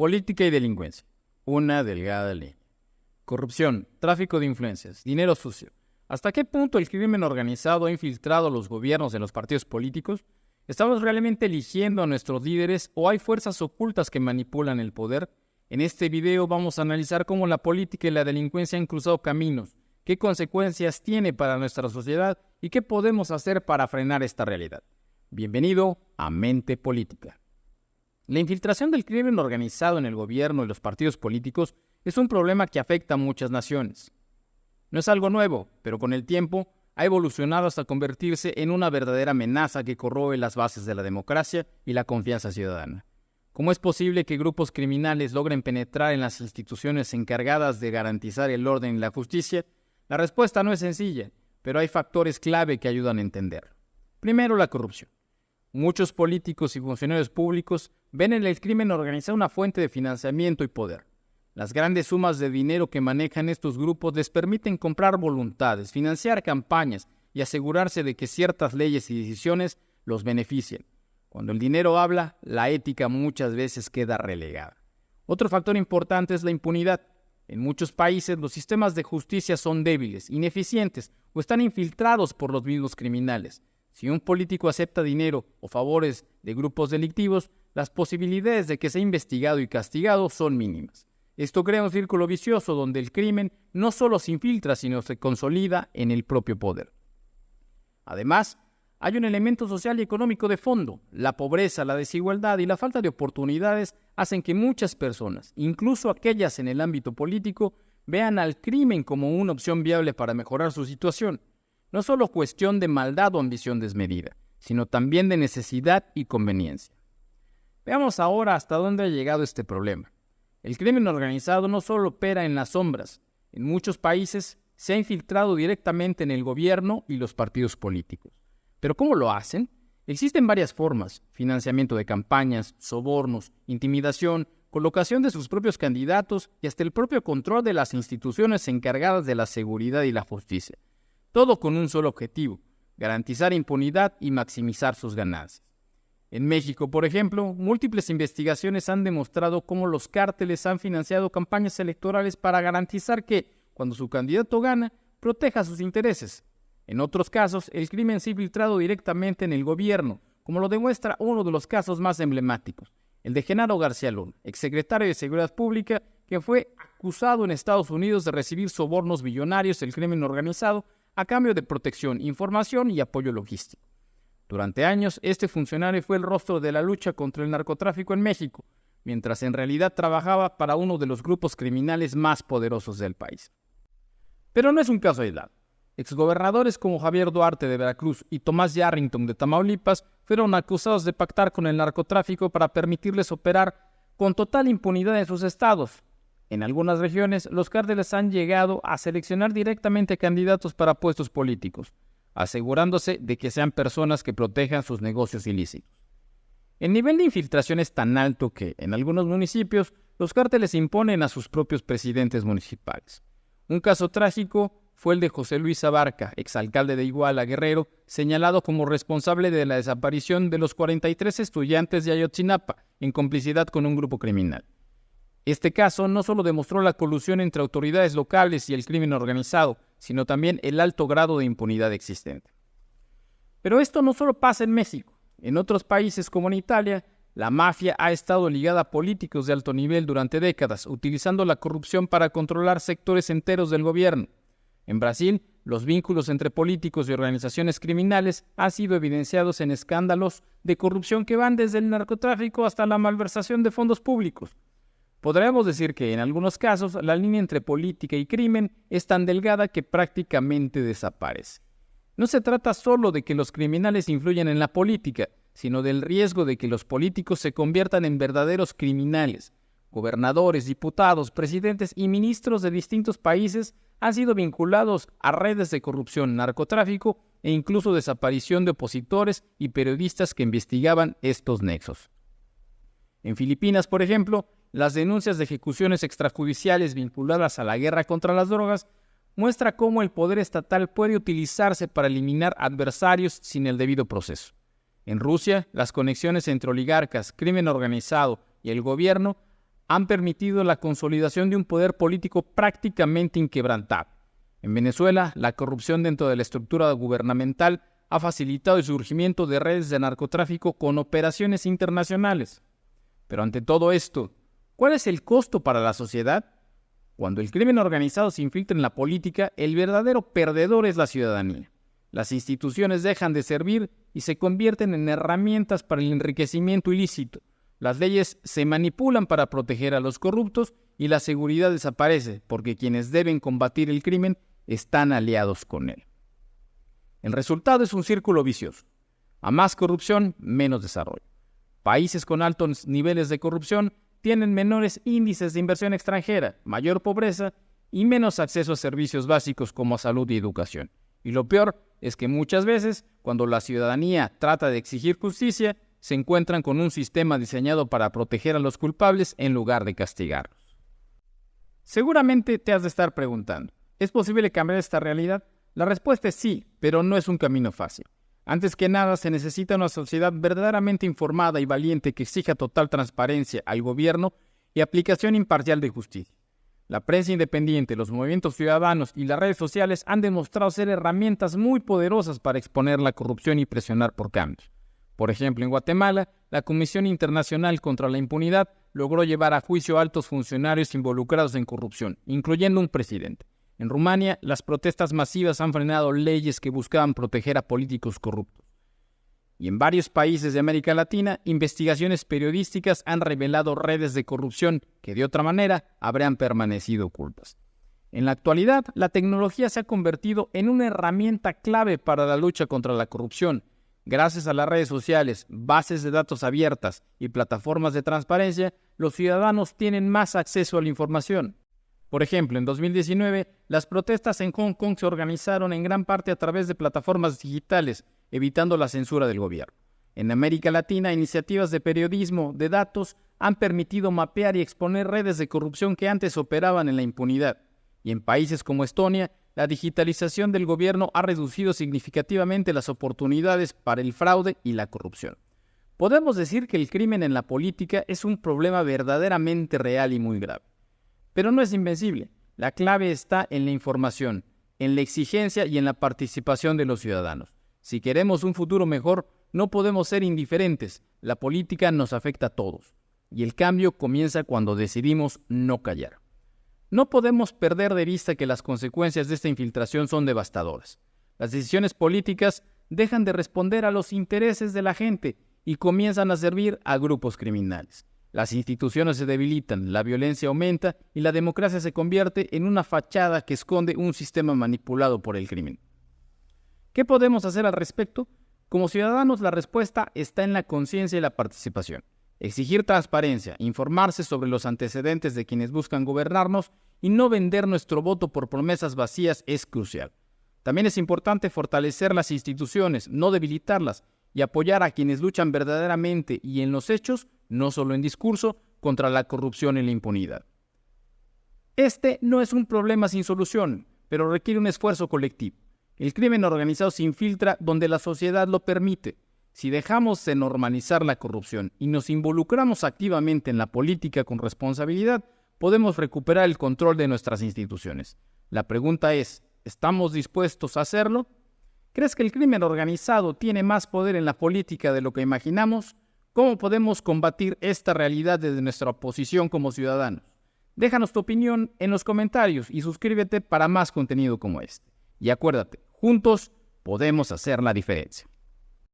Política y delincuencia. Una delgada línea. Corrupción, tráfico de influencias, dinero sucio. ¿Hasta qué punto el crimen organizado ha infiltrado a los gobiernos en los partidos políticos? ¿Estamos realmente eligiendo a nuestros líderes o hay fuerzas ocultas que manipulan el poder? En este video vamos a analizar cómo la política y la delincuencia han cruzado caminos, qué consecuencias tiene para nuestra sociedad y qué podemos hacer para frenar esta realidad. Bienvenido a Mente Política. La infiltración del crimen organizado en el gobierno y los partidos políticos es un problema que afecta a muchas naciones. No es algo nuevo, pero con el tiempo ha evolucionado hasta convertirse en una verdadera amenaza que corroe las bases de la democracia y la confianza ciudadana. ¿Cómo es posible que grupos criminales logren penetrar en las instituciones encargadas de garantizar el orden y la justicia? La respuesta no es sencilla, pero hay factores clave que ayudan a entenderlo. Primero, la corrupción. Muchos políticos y funcionarios públicos ven en el crimen organizado una fuente de financiamiento y poder. Las grandes sumas de dinero que manejan estos grupos les permiten comprar voluntades, financiar campañas y asegurarse de que ciertas leyes y decisiones los beneficien. Cuando el dinero habla, la ética muchas veces queda relegada. Otro factor importante es la impunidad. En muchos países los sistemas de justicia son débiles, ineficientes o están infiltrados por los mismos criminales. Si un político acepta dinero o favores de grupos delictivos, las posibilidades de que sea investigado y castigado son mínimas. Esto crea un círculo vicioso donde el crimen no solo se infiltra, sino se consolida en el propio poder. Además, hay un elemento social y económico de fondo. La pobreza, la desigualdad y la falta de oportunidades hacen que muchas personas, incluso aquellas en el ámbito político, vean al crimen como una opción viable para mejorar su situación. No solo cuestión de maldad o ambición desmedida, sino también de necesidad y conveniencia. Veamos ahora hasta dónde ha llegado este problema. El crimen organizado no solo opera en las sombras. En muchos países se ha infiltrado directamente en el gobierno y los partidos políticos. ¿Pero cómo lo hacen? Existen varias formas: financiamiento de campañas, sobornos, intimidación, colocación de sus propios candidatos y hasta el propio control de las instituciones encargadas de la seguridad y la justicia. Todo con un solo objetivo: garantizar impunidad y maximizar sus ganancias. En México, por ejemplo, múltiples investigaciones han demostrado cómo los cárteles han financiado campañas electorales para garantizar que, cuando su candidato gana, proteja sus intereses. En otros casos, el crimen se ha infiltrado directamente en el gobierno, como lo demuestra uno de los casos más emblemáticos, el de Genaro García Luna, exsecretario de Seguridad Pública, que fue acusado en Estados Unidos de recibir sobornos millonarios del crimen organizado a cambio de protección, información y apoyo logístico. Durante años, este funcionario fue el rostro de la lucha contra el narcotráfico en México, mientras en realidad trabajaba para uno de los grupos criminales más poderosos del país. Pero no es un caso aislado. Exgobernadores como Javier Duarte de Veracruz y Tomás Yarrington de Tamaulipas fueron acusados de pactar con el narcotráfico para permitirles operar con total impunidad en sus estados. En algunas regiones, los cárteles han llegado a seleccionar directamente candidatos para puestos políticos, asegurándose de que sean personas que protejan sus negocios ilícitos. El nivel de infiltración es tan alto que, en algunos municipios, los cárteles imponen a sus propios presidentes municipales. Un caso trágico fue el de José Luis Abarca, exalcalde de Iguala, Guerrero, señalado como responsable de la desaparición de los 43 estudiantes de Ayotzinapa, en complicidad con un grupo criminal. Este caso no solo demostró la colusión entre autoridades locales y el crimen organizado, sino también el alto grado de impunidad existente. Pero esto no solo pasa en México. En otros países como en Italia, la mafia ha estado ligada a políticos de alto nivel durante décadas, utilizando la corrupción para controlar sectores enteros del gobierno. En Brasil, los vínculos entre políticos y organizaciones criminales han sido evidenciados en escándalos de corrupción que van desde el narcotráfico hasta la malversación de fondos públicos. Podríamos decir que, en algunos casos, la línea entre política y crimen es tan delgada que prácticamente desaparece. No se trata solo de que los criminales influyan en la política, sino del riesgo de que los políticos se conviertan en verdaderos criminales. Gobernadores, diputados, presidentes y ministros de distintos países han sido vinculados a redes de corrupción, narcotráfico e incluso desaparición de opositores y periodistas que investigaban estos nexos. En Filipinas, por ejemplo, las denuncias de ejecuciones extrajudiciales vinculadas a la guerra contra las drogas muestra cómo el poder estatal puede utilizarse para eliminar adversarios sin el debido proceso. En Rusia, las conexiones entre oligarcas, crimen organizado y el gobierno han permitido la consolidación de un poder político prácticamente inquebrantable. En Venezuela, la corrupción dentro de la estructura gubernamental ha facilitado el surgimiento de redes de narcotráfico con operaciones internacionales. Pero ante todo esto, ¿cuál es el costo para la sociedad? Cuando el crimen organizado se infiltra en la política, el verdadero perdedor es la ciudadanía. Las instituciones dejan de servir y se convierten en herramientas para el enriquecimiento ilícito. Las leyes se manipulan para proteger a los corruptos y la seguridad desaparece porque quienes deben combatir el crimen están aliados con él. El resultado es un círculo vicioso. A más corrupción, menos desarrollo. Países con altos niveles de corrupción tienen menores índices de inversión extranjera, mayor pobreza y menos acceso a servicios básicos como salud y educación. Y lo peor es que muchas veces, cuando la ciudadanía trata de exigir justicia, se encuentran con un sistema diseñado para proteger a los culpables en lugar de castigarlos. Seguramente te has de estar preguntando, ¿es posible cambiar esta realidad? La respuesta es sí, pero no es un camino fácil. Antes que nada, se necesita una sociedad verdaderamente informada y valiente que exija total transparencia al gobierno y aplicación imparcial de justicia. La prensa independiente, los movimientos ciudadanos y las redes sociales han demostrado ser herramientas muy poderosas para exponer la corrupción y presionar por cambios. Por ejemplo, en Guatemala, la Comisión Internacional contra la Impunidad logró llevar a juicio a altos funcionarios involucrados en corrupción, incluyendo un presidente. En Rumania, las protestas masivas han frenado leyes que buscaban proteger a políticos corruptos. Y en varios países de América Latina, investigaciones periodísticas han revelado redes de corrupción que de otra manera habrían permanecido ocultas. En la actualidad, la tecnología se ha convertido en una herramienta clave para la lucha contra la corrupción. Gracias a las redes sociales, bases de datos abiertas y plataformas de transparencia, los ciudadanos tienen más acceso a la información. Por ejemplo, en 2019, las protestas en Hong Kong se organizaron en gran parte a través de plataformas digitales, evitando la censura del gobierno. En América Latina, iniciativas de periodismo de datos han permitido mapear y exponer redes de corrupción que antes operaban en la impunidad. Y en países como Estonia, la digitalización del gobierno ha reducido significativamente las oportunidades para el fraude y la corrupción. Podemos decir que el crimen en la política es un problema verdaderamente real y muy grave. Pero no es invencible. La clave está en la información, en la exigencia y en la participación de los ciudadanos. Si queremos un futuro mejor, no podemos ser indiferentes. La política nos afecta a todos. Y el cambio comienza cuando decidimos no callar. No podemos perder de vista que las consecuencias de esta infiltración son devastadoras. Las decisiones políticas dejan de responder a los intereses de la gente y comienzan a servir a grupos criminales. Las instituciones se debilitan, la violencia aumenta y la democracia se convierte en una fachada que esconde un sistema manipulado por el crimen. ¿Qué podemos hacer al respecto? Como ciudadanos, la respuesta está en la conciencia y la participación. Exigir transparencia, informarse sobre los antecedentes de quienes buscan gobernarnos y no vender nuestro voto por promesas vacías es crucial. También es importante fortalecer las instituciones, no debilitarlas, y apoyar a quienes luchan verdaderamente y en los hechos, no solo en discurso, contra la corrupción y la impunidad. Este no es un problema sin solución, pero requiere un esfuerzo colectivo. El crimen organizado se infiltra donde la sociedad lo permite. Si dejamos de normalizar la corrupción y nos involucramos activamente en la política con responsabilidad, podemos recuperar el control de nuestras instituciones. La pregunta es, ¿estamos dispuestos a hacerlo? ¿Crees que el crimen organizado tiene más poder en la política de lo que imaginamos? ¿Cómo podemos combatir esta realidad desde nuestra posición como ciudadanos? Déjanos tu opinión en los comentarios y suscríbete para más contenido como este. Y acuérdate, juntos podemos hacer la diferencia.